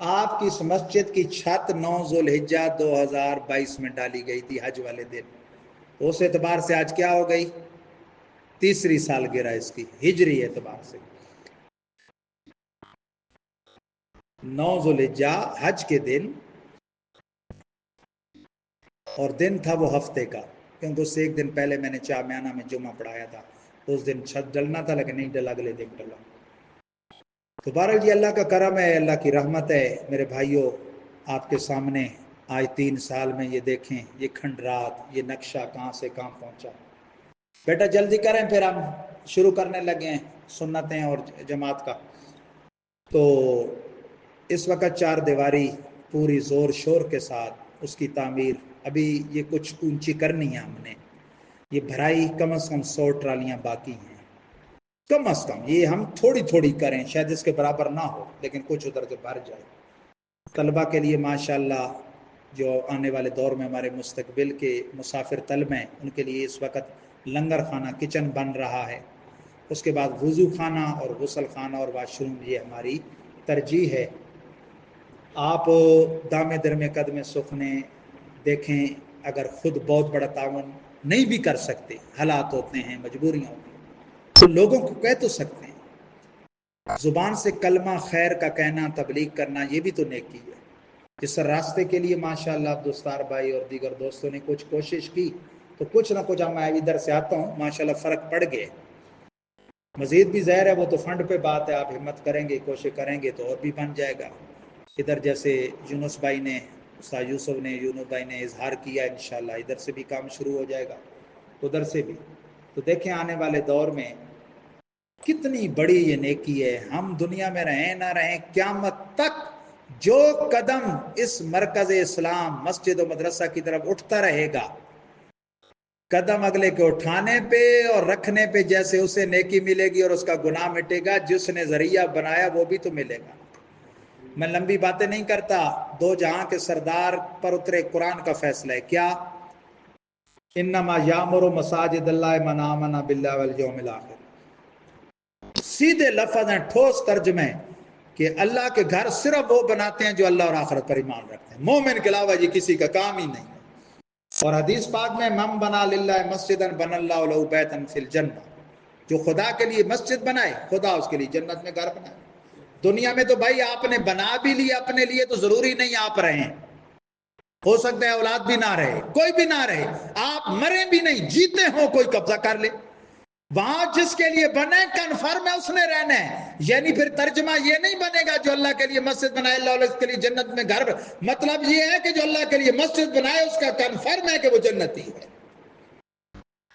آپ کی اس مسجد کی چھت 9 ذوالحجہ 2022 میں ڈالی گئی تھی حج والے دن، تو اس اعتبار سے آج کیا ہو گئی؟ تیسری سالگرہ اس کی ہجری اعتبار سے۔ 9 ذوالحجہ حج کے دن، اور دن تھا وہ ہفتے کا، کیونکہ اس سے ایک دن پہلے میں نے چامیانہ میں جمعہ پڑھایا تھا، تو اس دن چھت ڈلنا تھا لیکن نہیں ڈلا، اگلے دن ڈلا۔ تو بہرحال جی اللہ کا کرم ہے، اللہ کی رحمت ہے میرے بھائیوں، آپ کے سامنے آج 3 سال میں یہ دیکھیں، یہ کھنڈرات، یہ نقشہ کہاں سے کہاں پہنچا۔ بیٹا جلدی کریں، پھر ہم شروع کرنے لگے ہیں سنتیں اور جماعت کا۔ تو اس وقت 4 دیواری پوری زور شور کے ساتھ اس کی تعمیر، ابھی یہ کچھ اونچی کرنی ہے ہم نے، یہ بھرائی کم از کم 100 ٹرالیاں باقی ہیں، کم از کم یہ ہم تھوڑی تھوڑی کریں، شاید اس کے برابر نہ ہو لیکن کچھ ادھر سے بھر جائے۔ طلبہ کے لیے ماشاءاللہ جو آنے والے دور میں ہمارے مستقبل کے مسافر طلب ہیں، ان کے لیے اس وقت لنگر خانہ کچن بن رہا ہے، اس کے بعد وضو خانہ اور غسل خانہ اور واش روم، یہ ہماری ترجیح ہے۔ آپ دامے درمے قدم سخنے دیکھیں، اگر خود بہت بڑا تعاون نہیں بھی کر سکتے، حالات ہوتے ہیں، مجبوریاں ہوتی ہیں، تو لوگوں کو کہہ تو سکتے ہیں، زبان سے کلمہ خیر کا کہنا، تبلیغ کرنا، یہ بھی تو نیکی ہے۔ جس راستے کے لیے ماشاءاللہ عبدالستار بھائی اور دیگر دوستوں نے کچھ کوشش کی، تو کچھ نہ کچھ میں ادھر سے آتا ہوں ماشاءاللہ فرق پڑ گئے۔ مزید بھی ظاہر ہے وہ تو فنڈ پہ بات ہے، آپ ہمت کریں گے، کوشش کریں گے تو اور بھی بن جائے گا۔ ادھر جیسے یونس بھائی نے، استاد یوسف نے، یونس بھائی نے اظہار کیا، انشاءاللہ ادھر سے بھی کام شروع ہو جائے گا، ادھر سے بھی۔ تو دیکھیں آنے والے دور میں کتنی بڑی یہ نیکی ہے، ہم دنیا میں رہیں نہ رہیں، قیامت تک جو قدم اس مرکز اسلام مسجد و مدرسہ کی طرف اٹھتا رہے گا، قدم اگلے کے اٹھانے پہ اور رکھنے پہ جیسے اسے نیکی ملے گی اور اس کا گناہ مٹے گا، جس نے ذریعہ بنایا وہ بھی تو ملے گا۔ میں لمبی باتیں نہیں کرتا، 2 جہاں کے سردار پر اترے قرآن کا فیصلہ ہے کیا؟ انما یامر مساجد اللہ من آمن باللہ والیوم الاخر، سیدھے لفظ ہیں، ٹھوس ترجمے کہ اللہ کے گھر صرف وہ بناتے ہیں جو اللہ اور آخرت پر ایمان رکھتے ہیں، مومن کے علاوہ یہ کسی کا کام ہی نہیں۔ اور حدیث پاک میں من بنا للہ مسجدا بن اللہ لہ بیتا فی الجنہ، جو خدا کے لیے مسجد بنائے خدا اس کے لیے جنت میں گھر بنائے۔ دنیا میں تو بھائی آپ نے بنا بھی لیا اپنے لیے تو ضروری نہیں آپ رہیں، ہو سکتا ہے اولاد بھی نہ رہے، کوئی بھی نہ رہے، آپ مرے بھی نہیں، جیتے ہوں کوئی قبضہ کر لے، وہاں جس کے لیے بنے کنفرم ہے اس نے رہنا ہے۔ یعنی پھر ترجمہ یہ نہیں بنے گا جو اللہ کے لیے مسجد بنائے اللہ اس کے لیے جنت میں گھر، مطلب یہ ہے کہ جو اللہ کے لیے مسجد بنائے اس کا کنفرم ہے کہ وہ جنتی ہے۔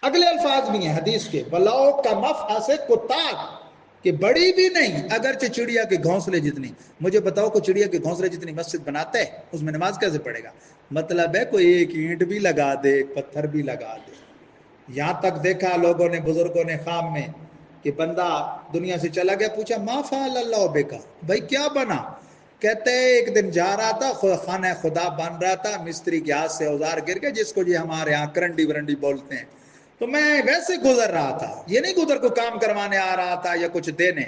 اگلے الفاظ بھی ہیں حدیث کے، بلاؤ کا مفحص کتاب، کہ بڑی بھی نہیں اگرچہ چڑیا کے گھونسلے جتنی۔ مجھے بتاؤ کوئی چڑیا کے گھونسلے جتنی مسجد بناتا ہے، اس میں نماز کیسے پڑھے گا؟ مطلب ہے کوئی ایک اینٹ بھی لگا دے، ایک پتھر بھی لگا دے۔ یہاں تک دیکھا لوگوں نے، بزرگوں نے خواب میں کہ بندہ دنیا سے چلا گیا، پوچھا ما فعل اللہ بکا، بھائی کیا بنا؟ کہتے ہیں ایک دن جا رہا تھا، خانہ خدا بن رہا تھا، مستری کے ہاتھ سے اوزار گر کے، جس کو یہ ہمارے یہاں کرنڈی ورنڈی بولتے ہیں، تو میں ویسے گزر رہا تھا، یہ نہیں گزر کو کام کروانے آ رہا تھا یا کچھ دینے،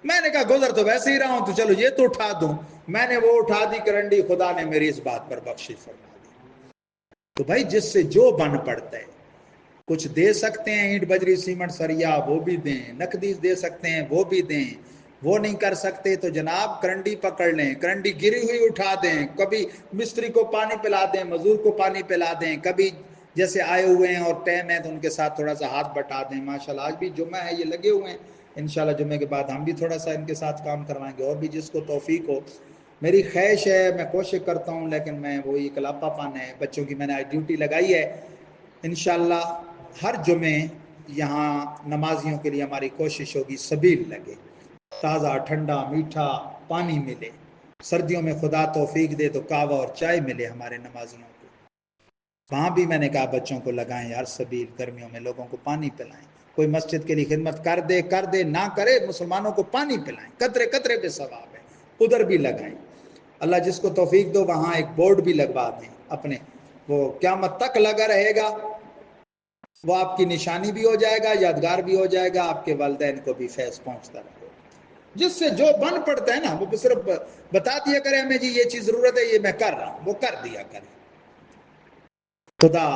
میں نے کہا گزر تو ویسے ہی رہا ہوں، تو چلو یہ تو اٹھا دوں، میں نے وہ اٹھا دی کرنڈی، خدا نے میری اس بات پر بخشش فرما دی۔ تو بھائی جس سے جو بن پڑتا ہے، کچھ دے سکتے ہیں اینٹ بجری سیمنٹ سریا وہ بھی دیں، نقدی دے سکتے ہیں وہ بھی دیں، وہ نہیں کر سکتے تو جناب کرنڈی پکڑ لیں، کرنڈی گری ہوئی اٹھا دیں، کبھی مستری کو پانی پلا دیں، مزدور کو پانی پلا دیں، کبھی جیسے آئے ہوئے ہیں اور ٹائم ہے تو ان کے ساتھ تھوڑا سا ہاتھ بٹا دیں۔ ماشاءاللہ آج بھی جمعہ ہے، یہ لگے ہوئے ہیں، انشاءاللہ جمعے کے بعد ہم بھی تھوڑا سا ان کے ساتھ کام کروائیں گے، اور بھی جس کو توفیق ہو۔ میری خواہش ہے، میں کوشش کرتا ہوں لیکن میں وہی کلاپا پن ہے، بچوں کی میں نے آج ڈیوٹی لگائی ہے، انشاءاللہ ہر جمعے یہاں نمازیوں کے لیے ہماری کوشش ہوگی سبیل لگے، تازہ ٹھنڈا میٹھا پانی ملے، سردیوں میں خدا توفیق دے تو قہوہ اور چائے ملے ہمارے نمازیوں کو، وہاں بھی میں نے کہا بچوں کو لگائیں یار سبیل، گرمیوں میں لوگوں کو پانی پلائیں، کوئی مسجد کے لیے خدمت کر دے نہ کرے، مسلمانوں کو پانی پلائیں، قطرے قطرے پہ ثواب ہے، ادھر بھی لگائیں۔ اللہ جس کو توفیق دو وہاں ایک بورڈ بھی لگوا دیں اپنے، وہ قیامت تک لگا رہے گا، وہ آپ کی نشانی بھی ہو جائے گا، یادگار بھی ہو جائے گا، آپ کے والدین کو بھی فیض پہنچتا رہے گا۔ جس سے جو بن پڑتا ہے نا وہ صرف بتا دیا کرے ہمیں جی یہ چیز ضرورت ہے، یہ میں کر رہا ہوں، وہ کر دیا کرے. خدا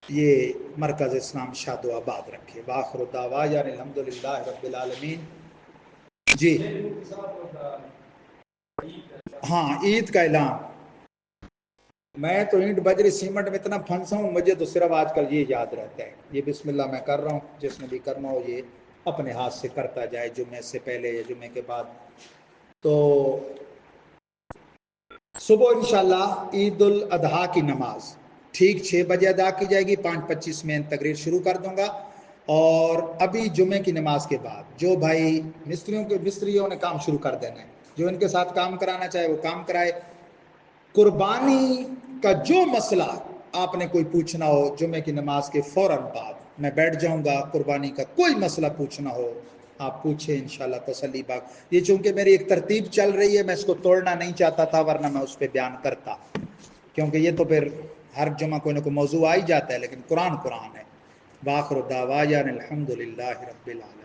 یہ مرکز اسلام شاد و آباد رکھے. وآخر دعوانا الحمدللہ رب العالمین. جی ہاں عید کا اعلان. میں تو اینٹ بجری سیمنٹ میں اتنا پھنسا ہوں، مجھے تو صرف آج کل یہ یاد رہتا ہے، یہ بسم اللہ میں کر رہا ہوں، جس نے بھی کرنا ہو یہ اپنے ہاتھ سے کرتا جائے، جمعے سے پہلے یا جمعے کے بعد. تو صبح انشاءاللہ عید الاضحیٰ کی نماز ٹھیک 6 بجے ادا کی جائے گی. 5:25 میں تقریر شروع کر دوں گا. اور ابھی جمعے کی نماز کے بعد جو بھائی مستریوں نے کام شروع کر دینا ہے، جو ان کے ساتھ کام کرانا چاہے وہ کام کرائے. قربانی کا جو مسئلہ آپ نے کوئی پوچھنا ہو جمعے کی نماز کے فوراً بعد میں بیٹھ جاؤں گا. قربانی کا کوئی مسئلہ پوچھنا ہو آپ پوچھیں انشاءاللہ تسلی باغ. یہ چونکہ میری ایک ترتیب چل رہی ہے، میں اس کو توڑنا نہیں چاہتا تھا، ورنہ میں اس پہ بیان کرتا، کیونکہ یہ تو پھر ہر جمعہ کوئی نہ کوئی موضوع آ ہی جاتا ہے، لیکن قرآن ہے. وآخر دعوانا الحمدللہ رب العالمین.